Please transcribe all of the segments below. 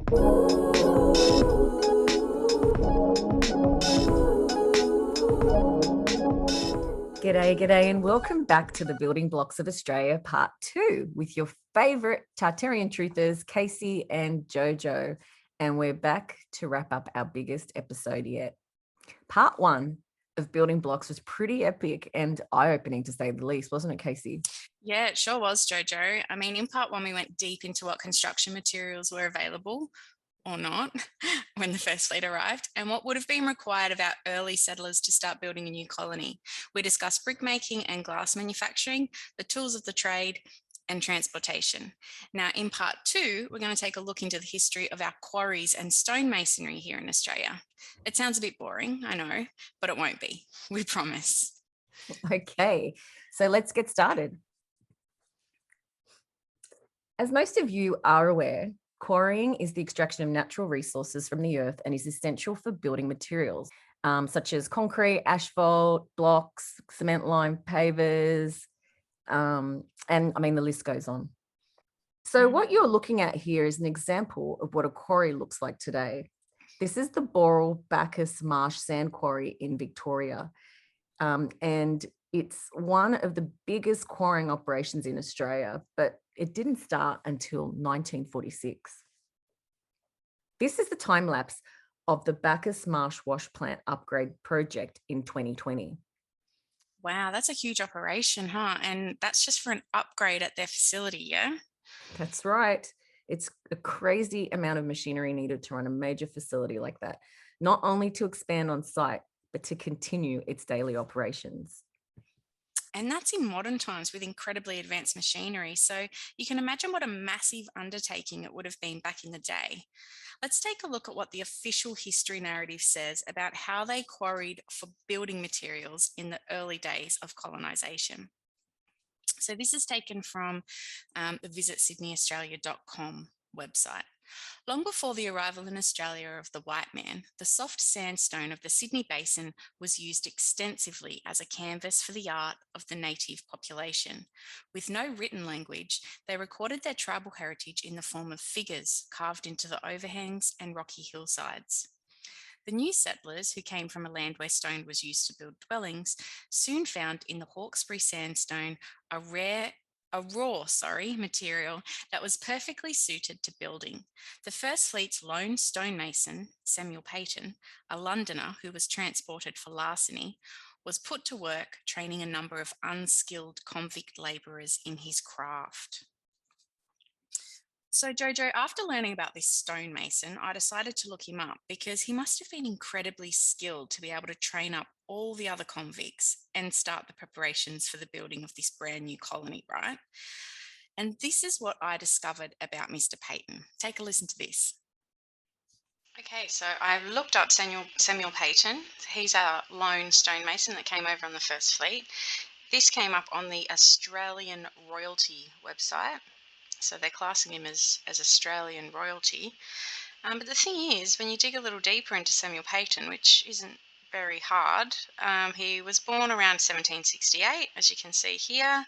G'day, and welcome back to the Building Blocks of Australia Part 2 with your favourite Tartarian truthers, Casey and JoJo. And we're back to wrap up our biggest episode yet. Part 1 of Building Blocks was pretty epic and eye-opening, to say the least, wasn't it, Casey? Yeah, it sure was, JoJo. I mean, in part 1, we went deep into what construction materials were available or not when the first fleet arrived, and what would have been required of our early settlers to start building a new colony. We discussed brick making and glass manufacturing, the tools of the trade, and transportation. Now, in part 2, we're going to take a look into the history of our quarries and stonemasonry here in Australia. It sounds a bit boring, I know, but it won't be. We promise. Okay, so let's get started. As most of you are aware, quarrying is the extraction of natural resources from the earth and is essential for building materials, such as concrete, asphalt, blocks, cement lime pavers, and I mean, the list goes on. So what you're looking at here is an example of what a quarry looks like today. This is the Boral Bacchus Marsh Sand Quarry in Victoria. And it's one of the biggest quarrying operations in Australia, but it didn't start until 1946. This is the time lapse of the Bacchus Marsh Wash Plant upgrade project in 2020. Wow, that's a huge operation, huh? And that's just for an upgrade at their facility, yeah? That's right. It's a crazy amount of machinery needed to run a major facility like that, not only to expand on site, but to continue its daily operations. And that's in modern times with incredibly advanced machinery. So you can imagine what a massive undertaking it would have been back in the day. Let's take a look at what the official history narrative says about how they quarried for building materials in the early days of colonisation. So this is taken from the visitsydneyaustralia.com website. Long before the arrival in Australia of the white man, the soft sandstone of the Sydney Basin was used extensively as a canvas for the art of the native population. With no written language, they recorded their tribal heritage in the form of figures carved into the overhangs and rocky hillsides. The new settlers, who came from a land where stone was used to build dwellings, soon found in the Hawkesbury sandstone a raw material that was perfectly suited to building. The First Fleet's lone stonemason, Samuel Payton, a Londoner who was transported for larceny, was put to work training a number of unskilled convict labourers in his craft. So, Jojo, after learning about this stonemason, I decided to look him up because he must have been incredibly skilled to be able to train up all the other convicts and start the preparations for the building of this brand new colony, right? And this is what I discovered about Mr. Payton. Take a listen to this. Okay, so I've looked up Samuel Payton. He's a lone stonemason that came over on the First Fleet. This came up on the Australian Royalty website. So they're classing him as Australian royalty. But the thing is, when you dig a little deeper into Samuel Payton, which isn't very hard, he was born around 1768, as you can see here.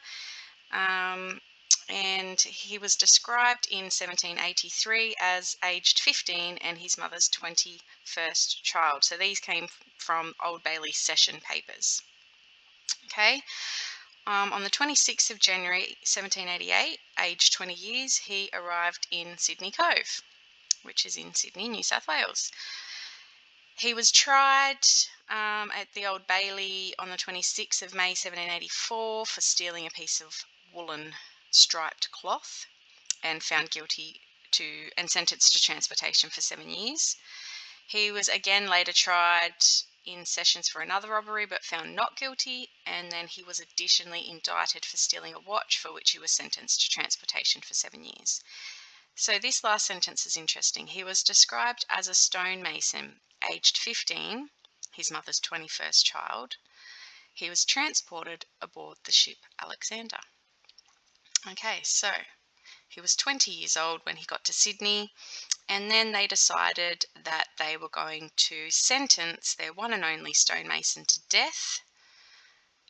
And he was described in 1783 as aged 15 and his mother's 21st child. So these came from Old Bailey session papers. Okay. On the 26th of January 1788, aged 20 years, he arrived in Sydney Cove, which is in Sydney, New South Wales. He was tried at the Old Bailey on the 26th of May 1784 for stealing a piece of woolen striped cloth and found guilty and sentenced to transportation for 7 years. He was again later tried in sessions for another robbery but found not guilty, and then he was additionally indicted for stealing a watch, for which he was sentenced to transportation for 7 years. So this last sentence is interesting. He was described as a stonemason, aged 15, his mother's 21st child. He was transported aboard the ship Alexander. Okay, so he was 20 years old when he got to Sydney, and then they decided that they were going to sentence their one and only stonemason to death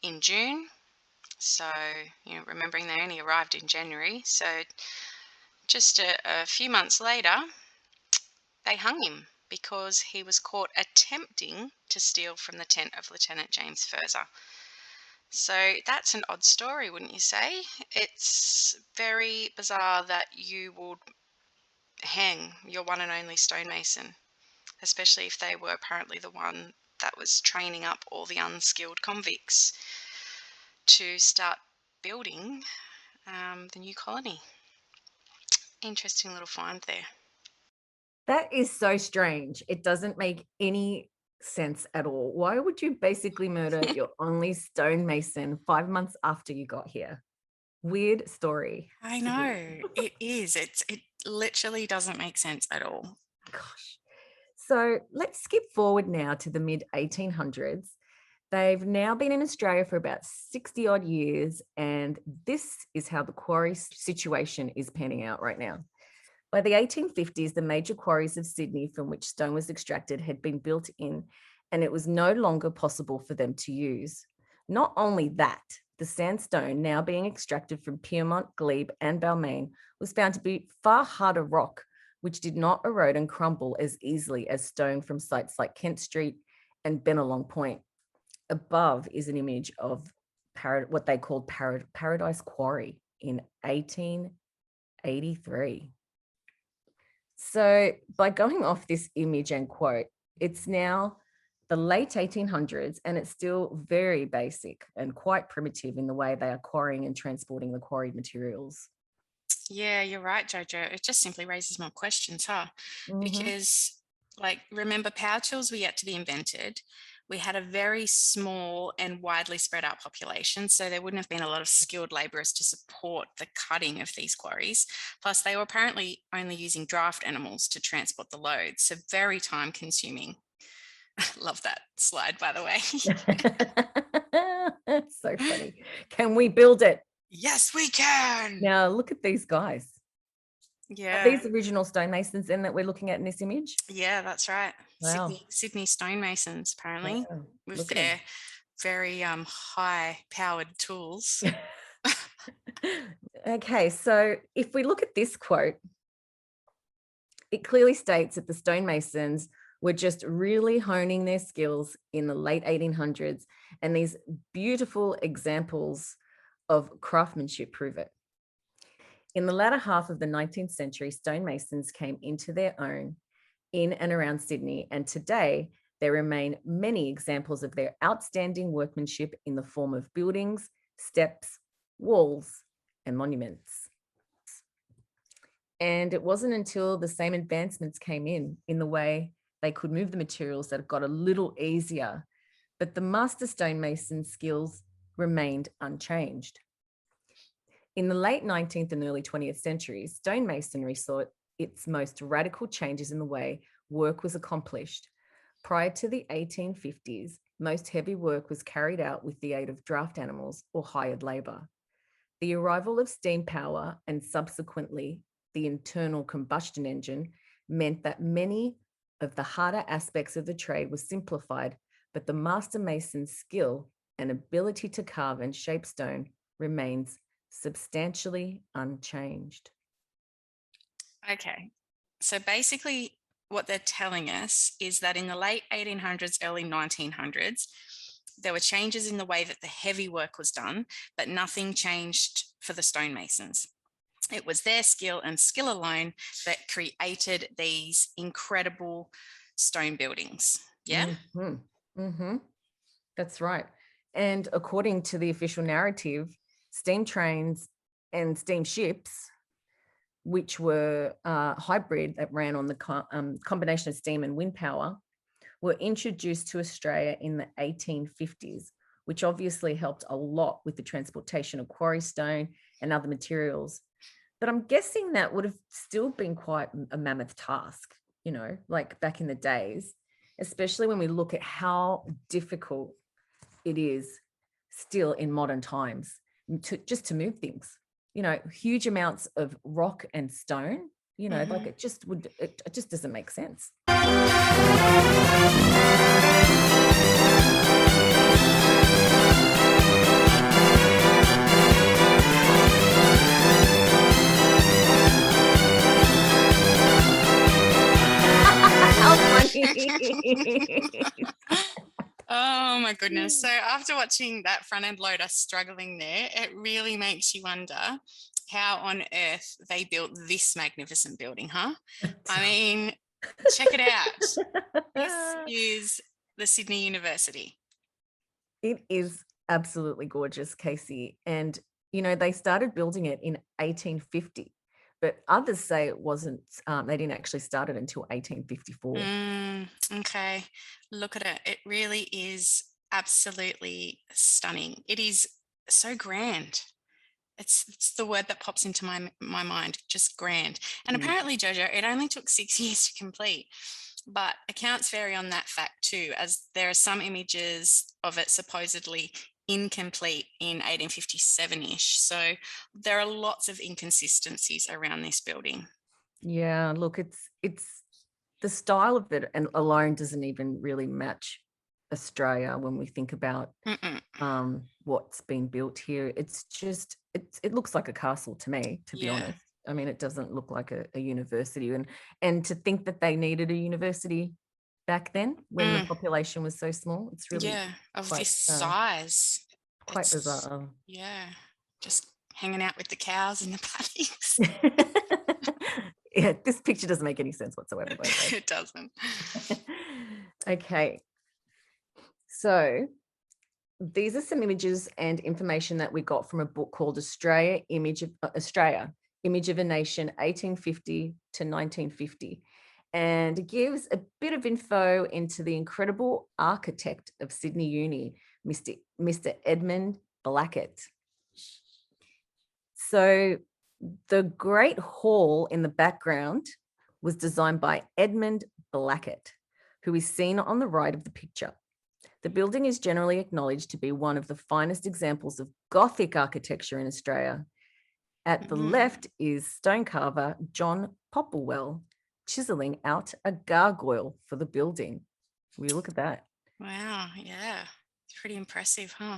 in June. So, remembering they only arrived in January. So just a few months later, they hung him because he was caught attempting to steal from the tent of Lieutenant James Furzer. So that's an odd story, wouldn't you say? It's very bizarre that you would hang your one and only stonemason, especially if they were apparently the one that was training up all the unskilled convicts to start building the new colony. Interesting little find there. That is so strange. It doesn't make any sense at all. Why would you basically murder your only stonemason 5 months after you got here? Weird story. I know, it is. It literally doesn't make sense at all. Gosh. So let's skip forward now to the mid 1800s. They've now been in Australia for about 60 odd years, and this is how the quarry situation is panning out right now. By the 1850s, the major quarries of Sydney from which stone was extracted had been built in, and it was no longer possible for them to use. Not only that, the sandstone now being extracted from Pyrmont, Glebe, and Balmain was found to be far harder rock, which did not erode and crumble as easily as stone from sites like Kent Street and Bennelong Point. Above is an image of what they called Paradise Quarry in 1883. So by going off this image and quote, it's now the late 1800s, and it's still very basic and quite primitive in the way they are quarrying and transporting the quarried materials. Yeah, you're right, JoJo. It just simply raises more questions, huh? Mhm. Because, remember, power tools were yet to be invented. We had a very small and widely spread out population, so there wouldn't have been a lot of skilled labourers to support the cutting of these quarries. Plus, they were apparently only using draft animals to transport the load, so very time consuming. Love that slide, by the way. It's so funny. Can we build it? Yes, we can. Now, look at these guys. Yeah. Are these original stonemasons then that we're looking at in this image? Yeah, that's right. Wow. Sydney stonemasons, apparently, Wow. with their very high-powered tools. Okay, so if we look at this quote, it clearly states that the stonemasons were just really honing their skills in the late 1800s, and these beautiful examples of craftsmanship prove it. In the latter half of the 19th century, stonemasons came into their own in and around Sydney, and today there remain many examples of their outstanding workmanship in the form of buildings, steps, walls, and monuments. And it wasn't until the same advancements came in the way they could move the materials that it got a little easier, but the master stonemason skills remained unchanged. In the late 19th and early 20th centuries, stonemasonry saw its most radical changes in the way work was accomplished. Prior to the 1850s, most heavy work was carried out with the aid of draft animals or hired labor. The arrival of steam power and subsequently the internal combustion engine meant that many of the harder aspects of the trade were simplified, but the master mason's skill and ability to carve and shape stone remains substantially unchanged. Okay, so basically what they're telling us is that in the late 1800s, early 1900s, there were changes in the way that the heavy work was done, but nothing changed for the stonemasons. It was their skill and skill alone that created these incredible stone buildings. Yeah? That's right. And according to the official narrative, steam trains and steam ships, which were hybrid that ran on the combination of steam and wind power, were introduced to Australia in the 1850s, which obviously helped a lot with the transportation of quarry stone and other materials. But I'm guessing that would have still been quite a mammoth task, you know, like back in the days, especially when we look at how difficult it is still in modern times to move things, you know, huge amounts of rock and stone, you know, like it just doesn't make sense. Oh my goodness. So after watching that front end loader struggling there, it really makes you wonder how on earth they built this magnificent building, huh? I mean, check it out. This is the Sydney University. It is absolutely gorgeous, Casey. And, they started building it in 1850, but others say it wasn't, they didn't actually start it until 1854. Okay, look at it. It really is absolutely stunning. It is so grand. It's the word that pops into my mind, just grand. And Mm. apparently, JoJo, it only took 6 years to complete. But accounts vary on that fact too, as there are some images of it supposedly incomplete in 1857-ish. So there are lots of inconsistencies around this building. Yeah, look, it's the style of it and alone doesn't even really match Australia when we think about Mm-mm. what's been built here. It's just it looks like a castle to me, to be Yeah. honest. I mean, it doesn't look like a university, and to think that they needed a university back then when the Mm. population was so small, it's really Yeah, of quite this size. quite It's, bizarre. yeah, just hanging out with the cows in the paddocks. Yeah, this picture doesn't make any sense whatsoever, by the It doesn't. way. Okay, so these are some images and information that we got from a book called Australia, Image of a Nation, 1850 to 1950. And it gives a bit of info into the incredible architect of Sydney Uni, Mr. Edmund Blackett. So the Great Hall in the background was designed by Edmund Blackett, who is seen on the right of the picture. The building is generally acknowledged to be one of the finest examples of Gothic architecture in Australia. At the left is stonecarver John Popplewell chiseling out a gargoyle for the building. Will you look at that? Wow, yeah. It's pretty impressive, huh?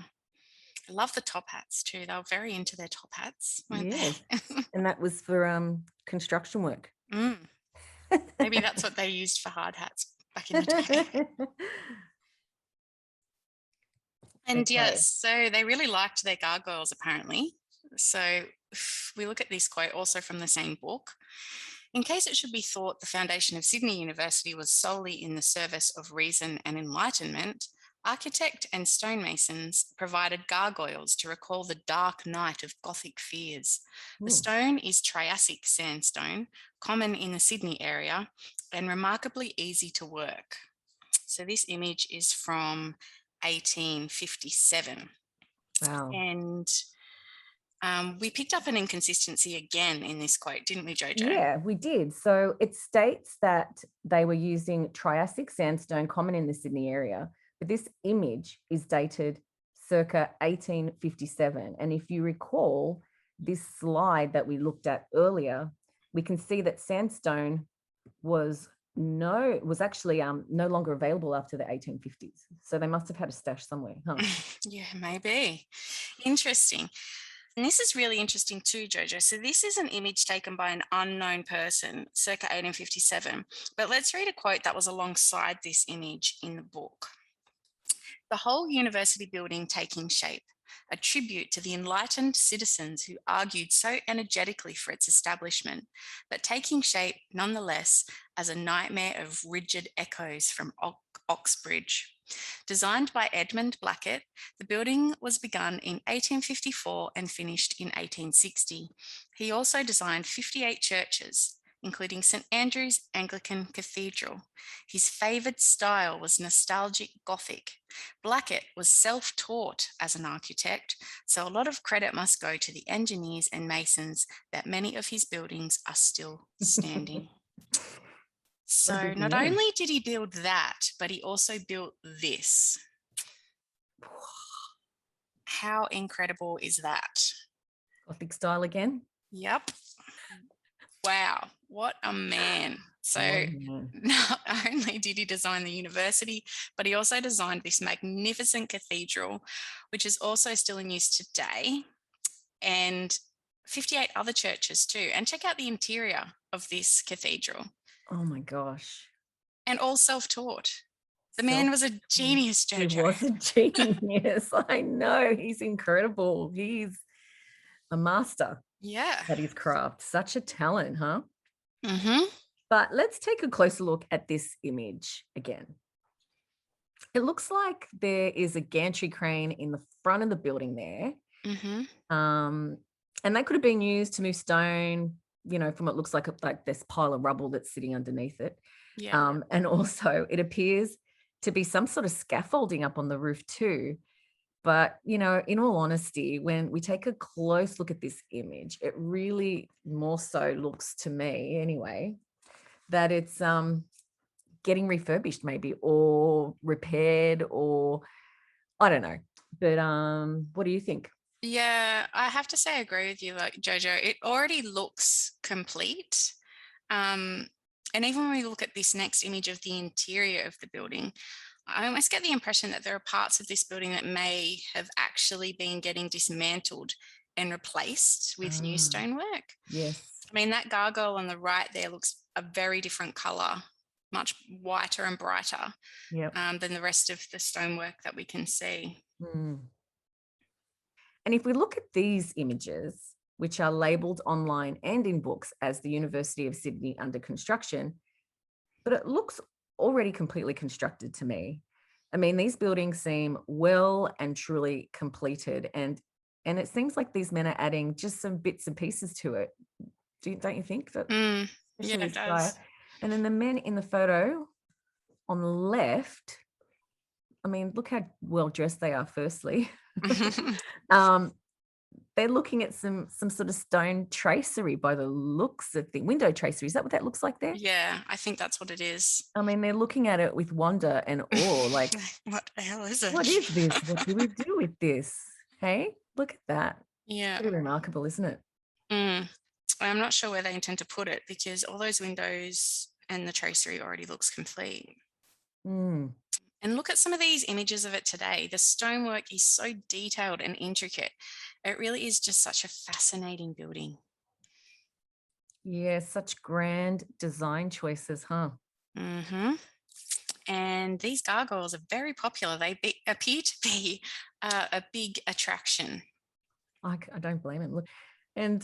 I love the top hats too. They were very into their top hats, weren't Yes. they? And that was for construction work. Mm, maybe that's what they used for hard hats back in the day. And Okay. yes, so they really liked their gargoyles apparently. So if we look at this quote also from the same book. In case it should be thought the foundation of Sydney University was solely in the service of reason and enlightenment, architect and stonemasons provided gargoyles to recall the dark night of Gothic fears. The Ooh. stone is Triassic sandstone, common in the Sydney area, and remarkably easy to work. So this image is from 1857. Wow. And we picked up an inconsistency again in this quote, didn't we, JoJo? Yeah, we did. So it states that they were using Triassic sandstone common in the Sydney area, but this image is dated circa 1857. And if you recall this slide that we looked at earlier, we can see that sandstone was actually no longer available after the 1850s. So they must have had a stash somewhere, huh? Yeah, maybe. Interesting. And this is really interesting too, Jojo. So this is an image taken by an unknown person circa 1857. But let's read a quote that was alongside this image in the book. The whole university building taking shape, a tribute to the enlightened citizens who argued so energetically for its establishment, but taking shape nonetheless as a nightmare of rigid echoes from Oxbridge. Designed by Edmund Blackett, the building was begun in 1854 and finished in 1860. He also designed 58 churches, including St Andrew's Anglican Cathedral. His favoured style was nostalgic Gothic. Blackett was self-taught as an architect, so a lot of credit must go to the engineers and masons that many of his buildings are still standing. What a So busy not man. only did he build that, but he also built this. How incredible is that? Gothic style again. Yep. Wow, what a man. What So a man. not only did he design the university, but he also designed this magnificent cathedral, which is also still in use today, and 58 other churches too. And check out the interior of this cathedral. Oh my gosh. And all self-taught. The man was a Self-taught. genius, He JoJo. was a genius. I know. He's incredible. He's a master Yeah. at his craft. Such a talent, huh? Mm-hmm. But let's take a closer look at this image again. It looks like there is a gantry crane in the front of the building there. Mm-hmm. And that could have been used to move stone, from what looks like this pile of rubble that's sitting underneath it. Yeah. And also it appears to be some sort of scaffolding up on the roof too. But, in all honesty, when we take a close look at this image, it really more so looks to me anyway, that it's getting refurbished maybe or repaired, or I don't know. But what do you think? Yeah, I have to say I agree with you, like Jojo. It already looks complete. Um, and even when we look at this next image of the interior of the building, I almost get the impression that there are parts of this building that may have actually been getting dismantled and replaced with new Ah, stonework. yes. I mean, that gargoyle on the right there looks a very different color, much whiter and brighter Yep. than the rest of the stonework that we can see. Mm. And if we look at these images, which are labeled online and in books as the University of Sydney under construction, but it looks already completely constructed to me. I mean, these buildings seem well and truly completed, and it seems like these men are adding just some bits and pieces to it. Don't you think that, Mm, yeah, especially it this guy? does. And then the men in the photo on the left, I mean, look how well dressed they are, firstly. um, they're looking at some sort of stone tracery by the looks of the window tracery. Is that what that looks like there? Yeah, I think that's what it is. I mean, they're looking at it with wonder and awe, like, What the hell is what it? is this? What do we do with this? Hey, look at that. Yeah. Pretty remarkable, isn't it? Mm. I'm not sure where they intend to put it because all those windows and the tracery already looks complete. Mm, And look at some of these images of it today. The stonework is so detailed and intricate. It really is just such a fascinating building. yeah, such grand design choices, huh? Hmm. And these gargoyles are very popular. Appear to be a big attraction. I don't blame him. Look, and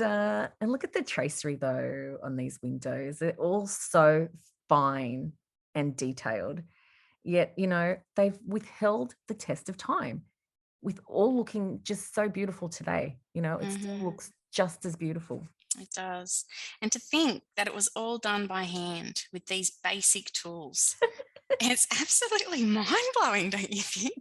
look at the tracery though on these windows. They're all so fine and detailed. Yet, they've withheld the test of time with all looking just so beautiful today. It still Hmm. looks just as beautiful. It does. And to think that it was all done by hand with these basic tools. It's absolutely mind blowing, don't you think?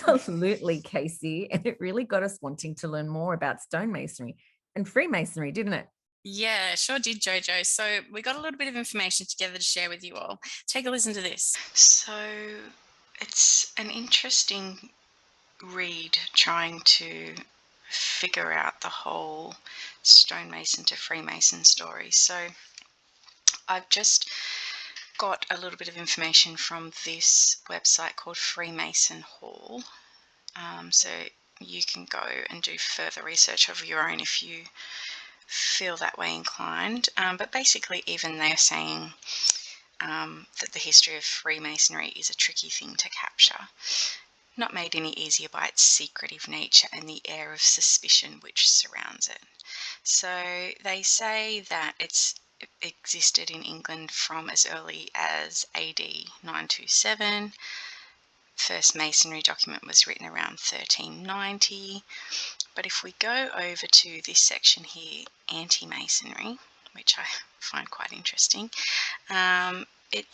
Absolutely, Casey. And it really got us wanting to learn more about stonemasonry and Freemasonry, didn't it? Yeah, sure did, Jojo. So we got a little bit of information together to share with you all. Take a listen to this. So it's an interesting read trying to figure out the whole stonemason to Freemason story. So I've just got a little bit of information from this website called Freemason Hall. So you can go and do further research of your own if you feel that way inclined. But basically, even they're saying that the history of Freemasonry is a tricky thing to capture, not made any easier by its secretive nature and the air of suspicion which surrounds it. So they say that it existed in England from as early as AD 927. First masonry document was written around 1390. But if we go over to this section here, anti-masonry, which I find quite interesting, it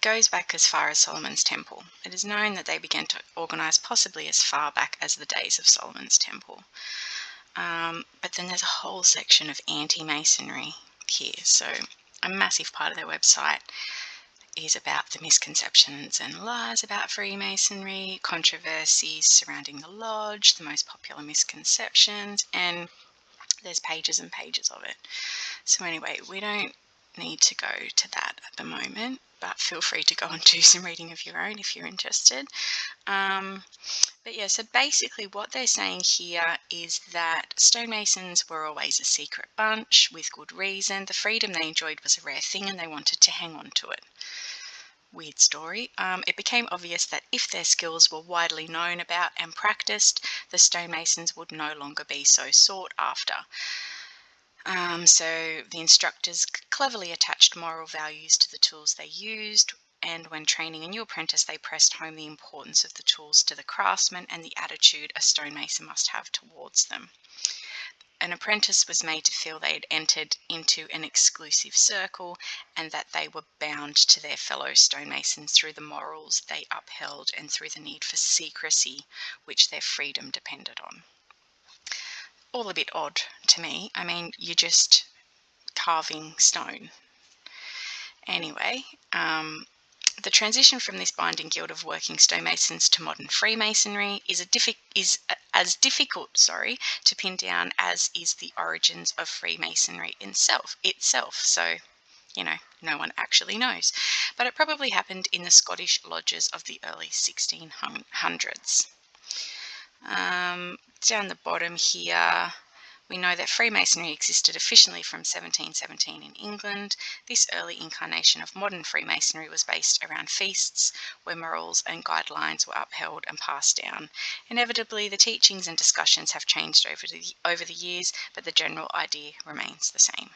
goes back as far as Solomon's Temple. It is known that they began to organise possibly as far back as the days of Solomon's Temple. But then there's a whole section of anti-masonry here. So a massive part of their website is about the misconceptions and lies about Freemasonry, controversies surrounding the lodge, the most popular misconceptions, and there's pages and pages of it. So anyway, we don't need to go to that at the moment, but feel free to go and do some reading of your own if you're interested. But yeah, so basically what they're saying here is that stonemasons were always a secret bunch with good reason. The freedom they enjoyed was a rare thing and they wanted to hang on to it. weird story. It became obvious that if their skills were widely known about and practiced, the stonemasons would no longer be so sought after. So the instructors cleverly attached moral values to the tools they used, and when training a new apprentice, they pressed home the importance of the tools to the craftsman and the attitude a stonemason must have towards them. An apprentice was made to feel they had entered into an exclusive circle and that they were bound to their fellow stonemasons through the morals they upheld and through the need for secrecy, which their freedom depended on. All a bit odd to me. I mean, you're just carving stone. Anyway, the transition from this binding guild of working stonemasons to modern Freemasonry is as difficult to pin down as is the origins of Freemasonry itself. So, no one actually knows. But it probably happened in the Scottish lodges of the early 1600s. Down the bottom here, we know that Freemasonry existed officially from 1717 in England. This early incarnation of modern Freemasonry was based around feasts where morals and guidelines were upheld and passed down. Inevitably, the teachings and discussions have changed over the years, but the general idea remains the same.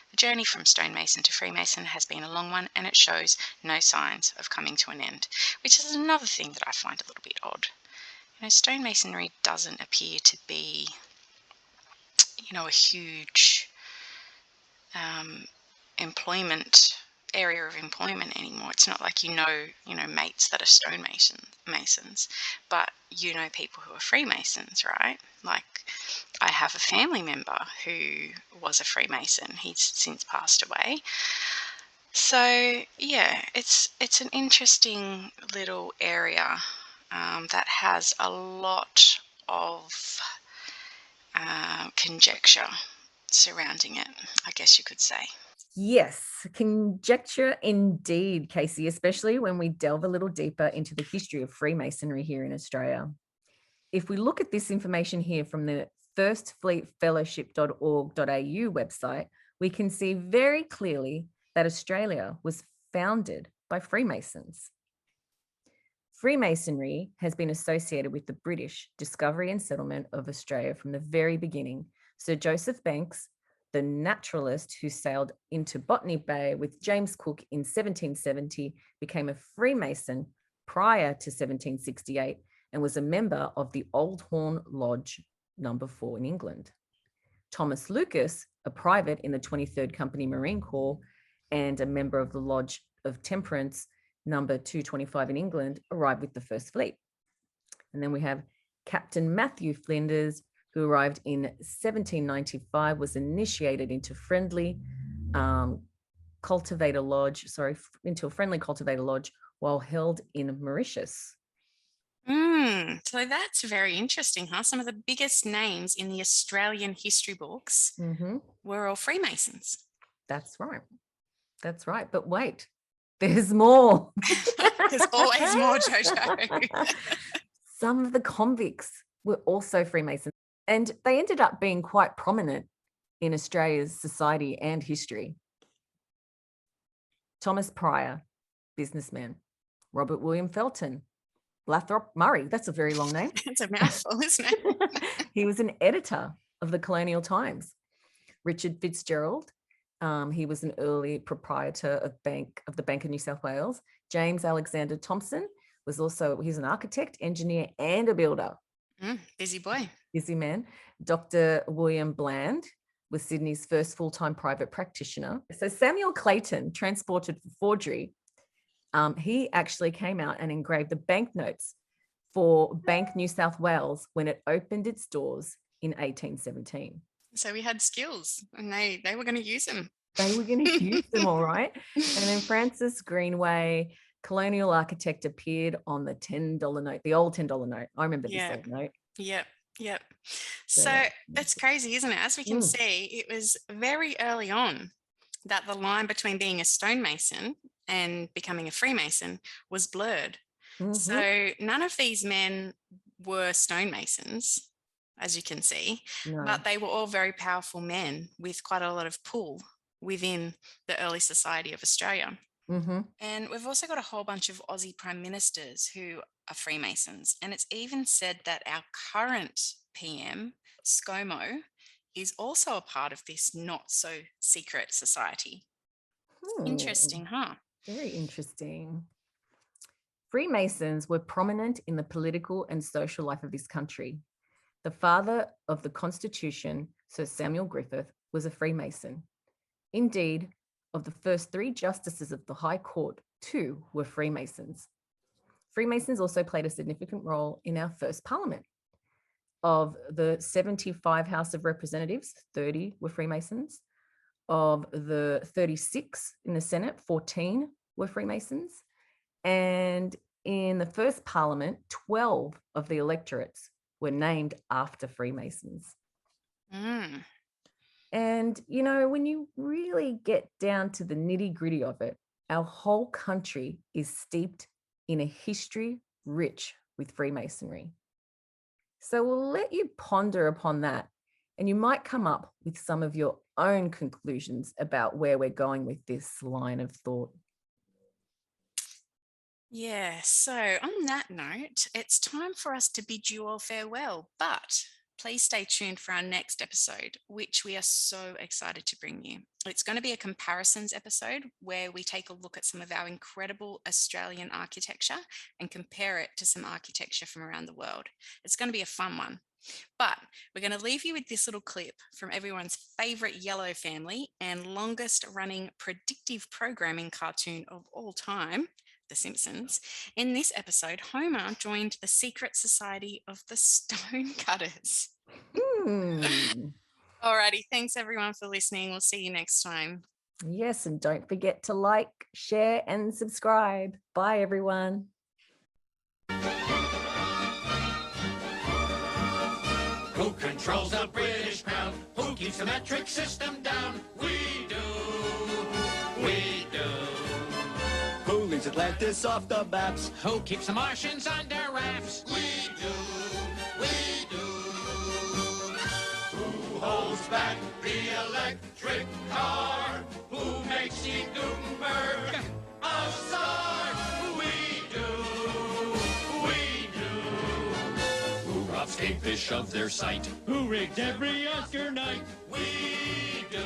The journey from stonemason to Freemason has been a long one, and it shows no signs of coming to an end, which is another thing that I find a little bit odd. Stonemasonry doesn't appear to be a huge area of employment anymore. It's not like mates that are stonemasons, but people who are Freemasons, right? Like, I have a family member who was a Freemason. He's since passed away. So yeah, it's an interesting little area that has a lot of conjecture surrounding it, I guess you could say. Yes, conjecture indeed, Casey, especially when we delve a little deeper into the history of Freemasonry here in Australia. If we look at this information here from the firstfleetfellowship.org.au website, we can see very clearly that Australia was founded by Freemasons. Freemasonry has been associated with the British discovery and settlement of Australia from the very beginning. Sir Joseph Banks, the naturalist who sailed into Botany Bay with James Cook in 1770, became a Freemason prior to 1768 and was a member of the Old Horn Lodge No. 4 in England. Thomas Lucas, a private in the 23rd Company Marine Corps and a member of the Lodge of Temperance No. 225 in England, arrived with the First Fleet. And then we have Captain Matthew Flinders, who arrived in 1795, was initiated into a friendly cultivator lodge while held in Mauritius. So that's very interesting, huh? Some of the biggest names in the Australian history books were all Freemasons. That's right. But wait, there's more. There's always more, JoJo. Some of the convicts were also Freemasons, and they ended up being quite prominent in Australia's society and history. Thomas Pryor, businessman. Robert William Felton. Lathrop Murray, that's a very long name. It's a mouthful, isn't it? He was an editor of the Colonial Times. Richard Fitzgerald, he was an early proprietor of the Bank of New South Wales. James Alexander Thompson he's an architect, engineer, and a builder. Busy boy. Busy man. Dr. William Bland was Sydney's first full-time private practitioner. So Samuel Clayton, transported for forgery, he actually came out and engraved the banknotes for Bank New South Wales when it opened its doors in 1817. So we had skills, and they were going to use them. They were going to use them, all right. And then Francis Greenway, colonial architect, appeared on the $10 note, the old $10 note. I remember this old note. Yep. So that's crazy, isn't it? As we can see, it was very early on that the line between being a stonemason and becoming a Freemason was blurred. So none of these men were stonemasons, as you can see, but they were all very powerful men with quite a lot of pull within the early society of Australia. Mm-hmm. And we've also got a whole bunch of Aussie prime ministers who are Freemasons. And it's even said that our current PM, ScoMo, is also a part of this not so secret society. Interesting, huh? Very interesting. Freemasons were prominent in the political and social life of this country. The father of the Constitution, Sir Samuel Griffith, was a Freemason. Indeed, of the first 3 justices of the High Court, 2 were Freemasons. Freemasons also played a significant role in our first Parliament. Of the 75 House of Representatives, 30 were Freemasons. Of the 36 in the Senate, 14 were Freemasons. And in the first Parliament, 12 of the electorates were named after Freemasons. Mm. And, you know, when you really get down to the nitty-gritty of it, our whole country is steeped in a history rich with Freemasonry. So we'll let you ponder upon that, and you might come up with some of your own conclusions about where we're going with this line of thought. Yeah, so on that note, it's time for us to bid you all farewell, but please stay tuned for our next episode, which we are so excited to bring you. It's going to be a comparisons episode where we take a look at some of our incredible Australian architecture and compare it to some architecture from around the world. It's going to be a fun one. But we're going to leave you with this little clip from everyone's favourite yellow family and longest running predictive programming cartoon of all time, The Simpsons. In this episode, Homer joined the secret society of the Stonecutters. Alrighty, thanks everyone for listening. We'll see you next time. Yes, and don't forget to like, share, and subscribe. Bye, everyone. Who controls the British crown? Who keeps the metric system down? We do. We do. Who leads Atlantis off the maps? Who keeps the Martians under wraps? We do. We do. Who holds back the electric car? Who makes the Gutenberg a star? We do. We do. Who robs cavefish of their sight? Who rigged every Oscar night? We do.